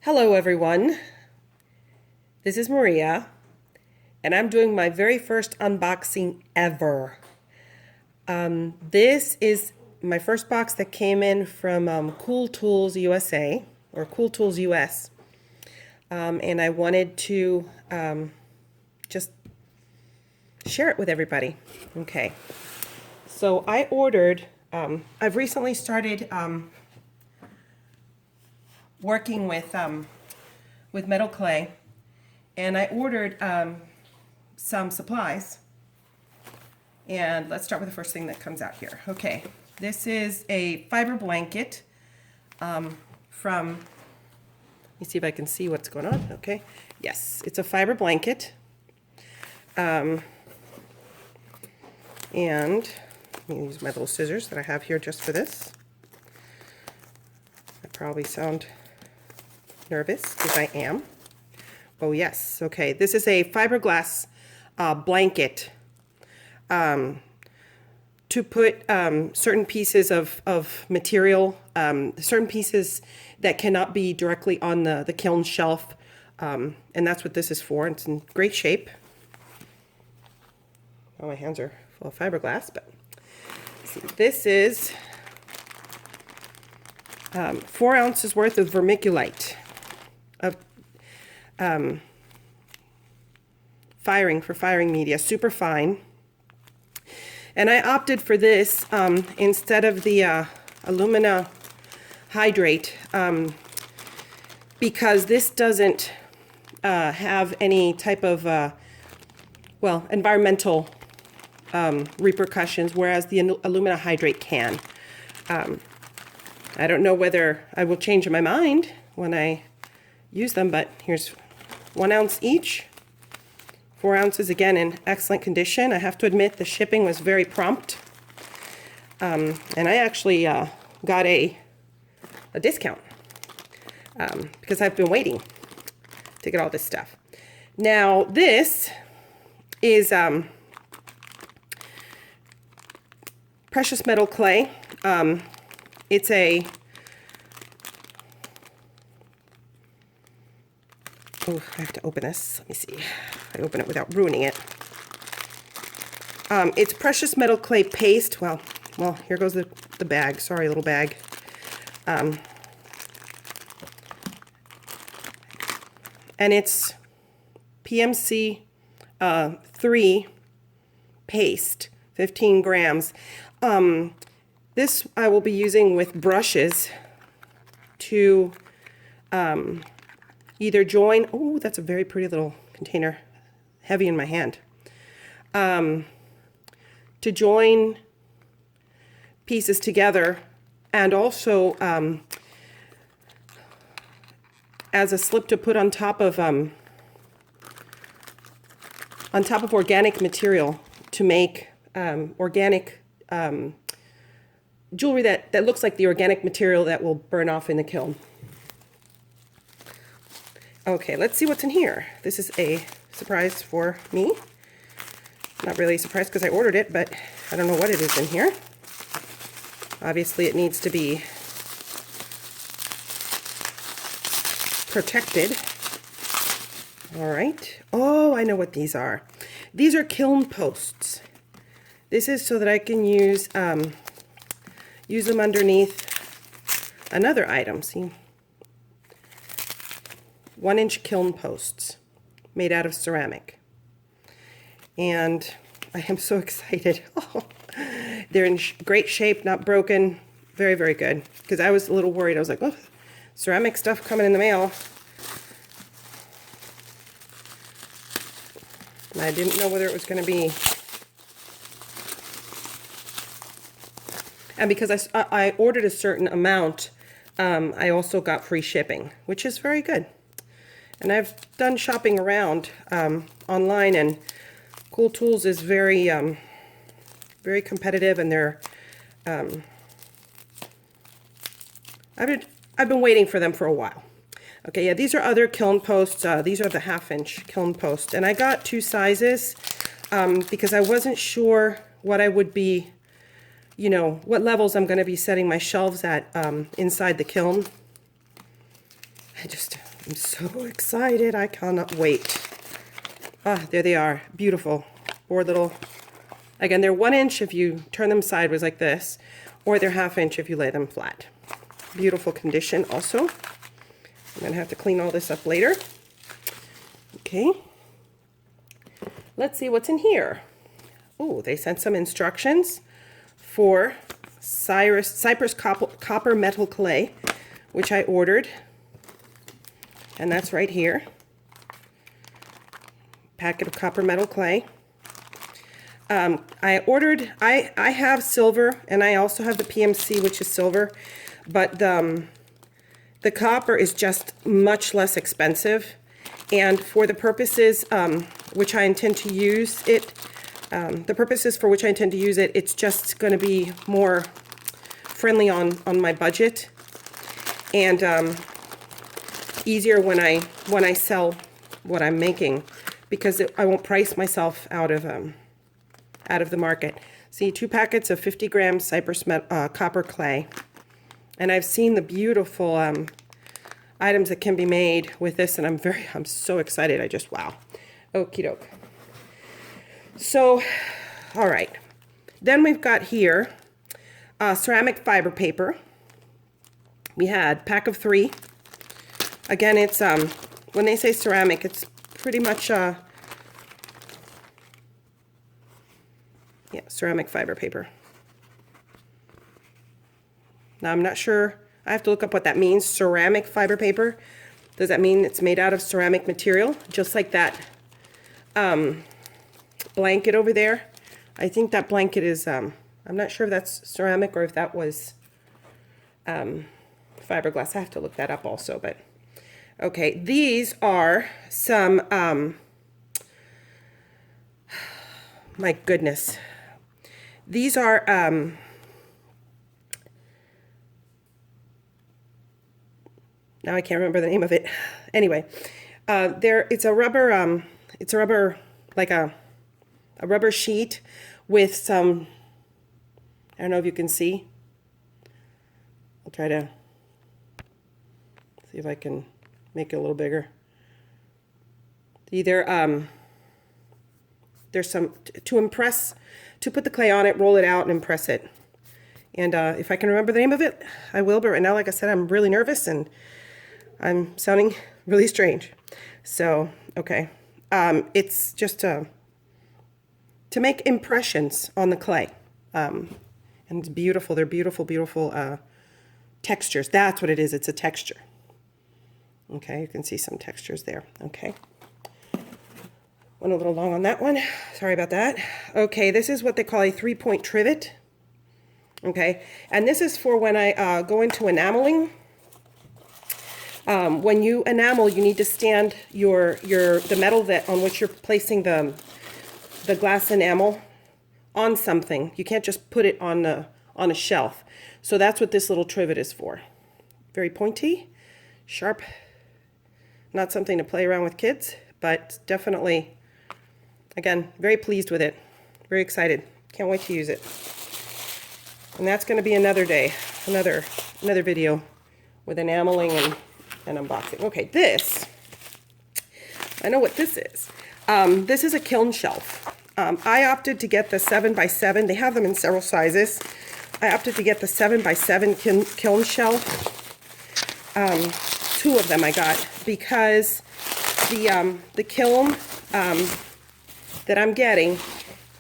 Hello everyone, this is Maria, and I'm doing my very first unboxing ever. This is my first box that came in from Cool Tools USA, or Cool Tools US, and I wanted to just share it with everybody. Okay, so I ordered, I've recently started working with metal clay, and I ordered some supplies. And let's start with the first thing that comes out here. Okay, this is a fiber blanket from, let me see if I can see what's going on. Okay, yes, it's a fiber blanket. And let me use my little scissors that I have here just for this. I probably sound nervous, because I am. Oh yes, okay, this is a fiberglass blanket to put certain pieces of material, certain pieces that cannot be directly on the kiln shelf, and that's what this is for. It's in great shape. Oh, my hands are full of fiberglass, but see, this is 4 ounces worth of vermiculite of firing media, super fine. And I opted for this instead of the alumina hydrate because this doesn't have any type of well, environmental repercussions, whereas the alumina hydrate can. I don't know whether I will change my mind when I use them, but here's 1 ounce each. 4 ounces, again, in excellent condition. I have to admit the shipping was very prompt. And I actually got a discount because I've been waiting to get all this stuff. Now, this is precious metal clay. It's a oh, I have to open this. Let me see. I open it without ruining it. It's precious metal clay paste. Well, here goes the bag. Sorry, little bag. And it's PMC 3 paste, 15 grams. This I will be using with brushes to either join, oh, that's a very pretty little container, heavy in my hand, to join pieces together, and also as a slip to put on top of organic material to make organic jewelry that looks like the organic material that will burn off in the kiln. Okay, let's see what's in here. This is a surprise for me. Not really a surprise because I ordered it, but I don't know what it is in here. Obviously, it needs to be protected. All right. Oh, I know what these are. These are kiln posts. This is so that I can use them underneath another item. See? 1-inch kiln posts made out of ceramic. And I am so excited. Oh, they're in great shape, not broken. Very, very good. Because I was a little worried. I was like, oh, ceramic stuff coming in the mail. And I didn't know whether it was going to be. And because I ordered a certain amount, I also got free shipping, which is very good. And I've done shopping around online, and Cool Tools is very, very competitive, and they're. I've been waiting for them for a while. Okay, yeah, these are other kiln posts. These are the 1/2-inch kiln posts, and I got 2 sizes because I wasn't sure what I would be, what levels I'm going to be setting my shelves at inside the kiln. I'm so excited. I cannot wait. Ah, there they are. Beautiful. 4 little, again, they're 1 inch if you turn them sideways like this, or they're 1/2 inch if you lay them flat. Beautiful condition also. I'm gonna have to clean all this up later. Okay. Let's see what's in here. Oh, they sent some instructions for Cypress copper metal clay, which I ordered. And that's right here. Packet of copper metal clay. I have silver, and I also have the PMC, which is silver, but the copper is just much less expensive. And for the purposes which I intend to use it, it's just going to be more friendly on my budget, and easier when I sell what I'm making, because I won't price myself out of the market. See, 2 packets of 50 grams Cypress copper clay, and I've seen the beautiful items that can be made with this, and I'm so excited. wow. Okie doke. So, all right. Then we've got here ceramic fiber paper. We had pack of 3. Again, it's when they say ceramic, it's pretty much ceramic fiber paper. Now, I'm not sure. I have to look up what that means. Ceramic fiber paper. Does that mean it's made out of ceramic material? Just like that blanket over there. I think that blanket is, I'm not sure if that's ceramic or if that was fiberglass. I have to look that up also, but okay. These are some, my goodness. These are, now I can't remember the name of it. Anyway, it's a rubber, like a rubber sheet with some, I don't know if you can see. I'll try to see if I can make it a little bigger. Either, there's some, to put the clay on it, roll it out, and impress it. And if I can remember the name of it, I will. But right now, like I said, I'm really nervous and I'm sounding really strange. So, okay. It's just to make impressions on the clay. And it's beautiful. They're beautiful, beautiful textures. That's what it is. It's a texture. Okay, you can see some textures there. Okay. Went a little long on that one. Sorry about that. Okay, this is what they call a 3-point trivet. Okay, and this is for when I go into enameling. When you enamel, you need to stand the metal on which you're placing the glass enamel on something. You can't just put it on a shelf. So that's what this little trivet is for. Very pointy, sharp. Not something to play around with kids, but definitely, again, very pleased with it. Very excited. Can't wait to use it. And that's going to be another day, another video with enameling and unboxing. Okay, this, I know what this is. This is a kiln shelf. I opted to get the 7x7. They have them in several sizes. I opted to get the 7x7 kiln shelf. 2 of them I got because the kiln that I'm getting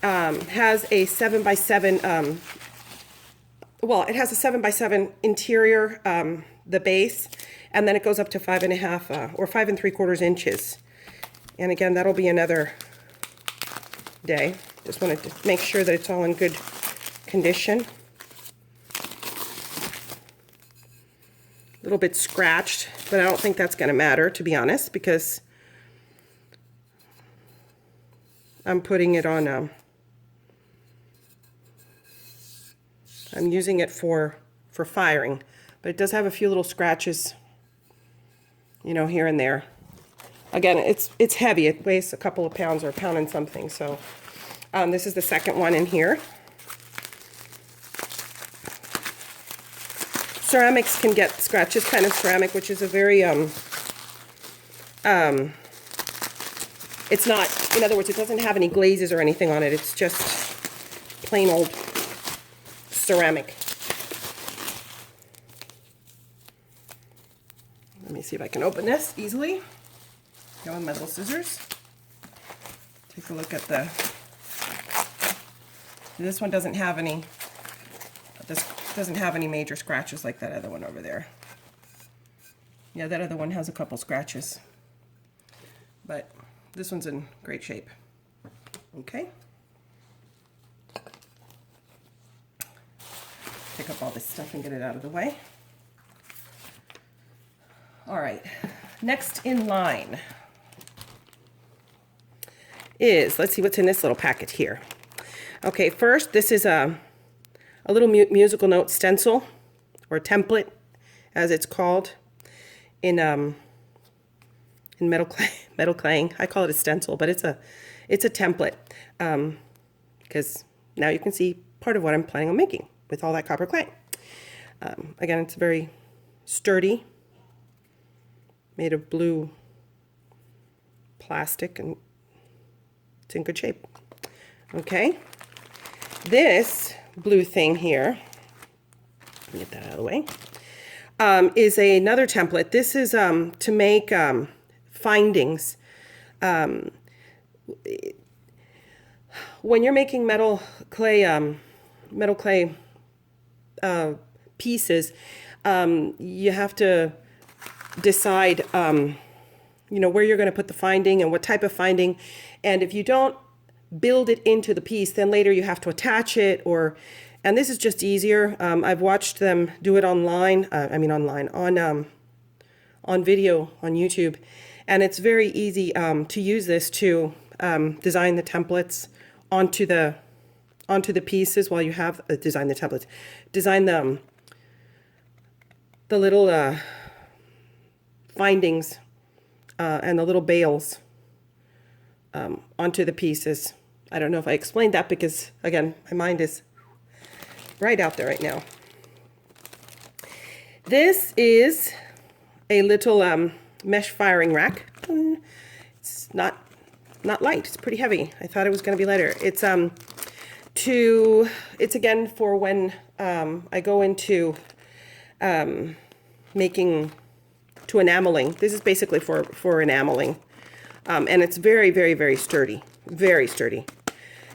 has a 7x7. Well, it has a 7x7 interior, the base, and then it goes up to 5.5 or 5 3/4 inches. And again, that'll be another day. Just wanted to make sure that it's all in good condition. A little bit scratched, but I don't think that's going to matter, to be honest, because I'm putting it on, I'm using it for firing, but it does have a few little scratches, you know, here and there. Again, it's heavy. It weighs a couple of pounds or a pound and something. So this is the second one in here. ceramics can get scratches, kind of ceramic, which is a very, it's not, in other words, it doesn't have any glazes or anything on it. It's just plain old ceramic. Let me see if I can open this easily. Go with my little scissors. Take a look at the, this one doesn't have any, this doesn't have any major scratches like that other one over there. Yeah, that other one has a couple scratches, but this one's in great shape. Okay. Pick up all this stuff and get it out of the way. All right, next in line is, let's see what's in this little packet here. Okay, first, this is a little musical note stencil, or template, as it's called in metal claying. I call it a stencil, but it's a template, because now you can see part of what I'm planning on making with all that copper clay. Again, it's very sturdy, made of blue plastic, and it's in good shape. Okay, this blue thing here, let me get that out of the way, is another template. This is to make findings. When you're making metal clay pieces, you have to decide, you know, where you're going to put the finding and what type of finding. And if you don't build it into the piece, then later you have to attach it, and this is just easier. I've watched them do it online, on video on YouTube, and it's very easy to use this to design the templates onto the pieces while you have design the templates, design the little findings and the little bales onto the pieces. I don't know if I explained that because, again, my mind is right out there right now. This is a little mesh firing rack. It's not light. It's pretty heavy. I thought it was going to be lighter. It's again for when I go into making to enameling. This is basically for enameling, and it's very, very, very sturdy. Very sturdy.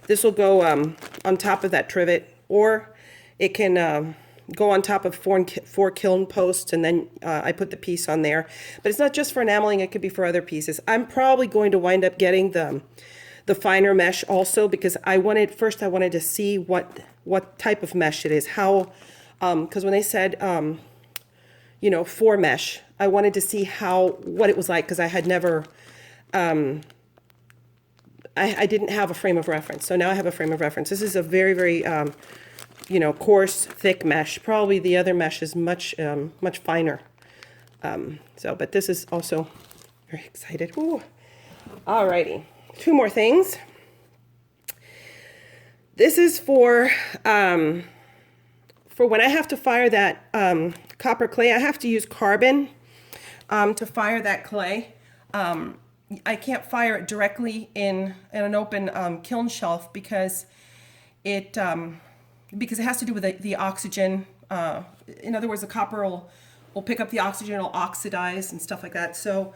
This will go on top of that trivet, or it can go on top of four kiln posts, and then I put the piece on there. But it's not just for enameling, it could be for other pieces. I'm probably going to wind up getting the finer mesh also, because I wanted to see what type of mesh it is, how, because when they said, you know, 4 mesh, I wanted to see what it was like, because I had never, I didn't have a frame of reference. So now I have a frame of reference. This is a very, very, you know, coarse, thick mesh. Probably the other mesh is much finer. But this is also very excited. Ooh. Alrighty, 2 more things. This is for when I have to fire that copper clay. I have to use carbon to fire that clay. I can't fire it directly in an open kiln shelf because it has to do with the oxygen. In other words, the copper will pick up the oxygen, it'll oxidize and stuff like that. So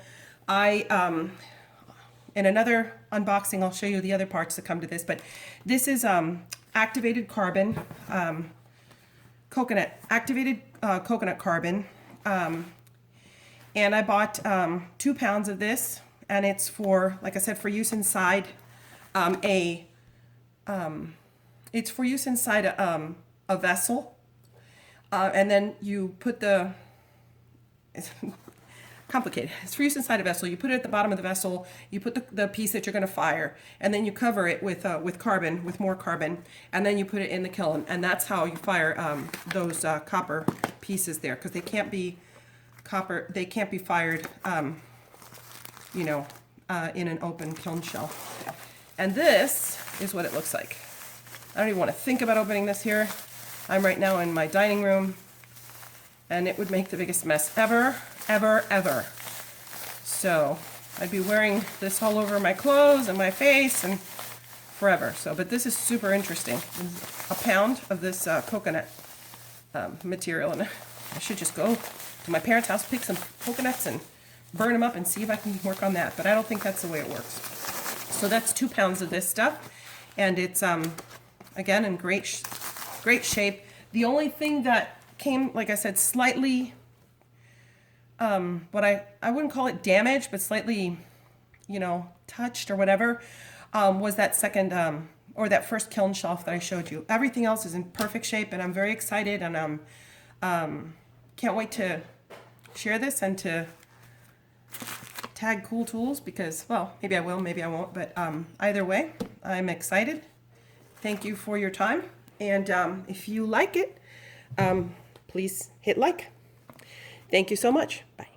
I, in another unboxing, I'll show you the other parts that come to this, but this is activated carbon, activated coconut carbon. And I bought 2 pounds of this, and it's for, like I said, for use inside it's for use inside a vessel, and then you put it's complicated. It's for use inside a vessel. You put it at the bottom of the vessel, you put the piece that you're going to fire, and then you cover it with carbon, with more carbon, and then you put it in the kiln, and that's how you fire those copper pieces there, because they can't be fired, you know, in an open kiln shell. And this is what it looks like. I don't even want to think about opening this here. I'm right now in my dining room, and it would make the biggest mess ever, ever, ever. So I'd be wearing this all over my clothes and my face and forever. So, but this is super interesting. A pound of this coconut material, and I should just go to my parents' house, pick some coconuts and burn them up and see if I can work on that. But I don't think that's the way it works. So that's 2 pounds of this stuff, and it's again in great shape. The only thing that came, like I said, slightly what I wouldn't call it damaged, but slightly, you know, touched or whatever, was that second or that first kiln shelf that I showed you. Everything else is in perfect shape, and I'm very excited, and can't wait to share this and to tag Cool Tools, because, well, maybe I will, maybe I won't, but either way, I'm excited. Thank you for your time, and if you like it, please hit like. Thank you so much. Bye.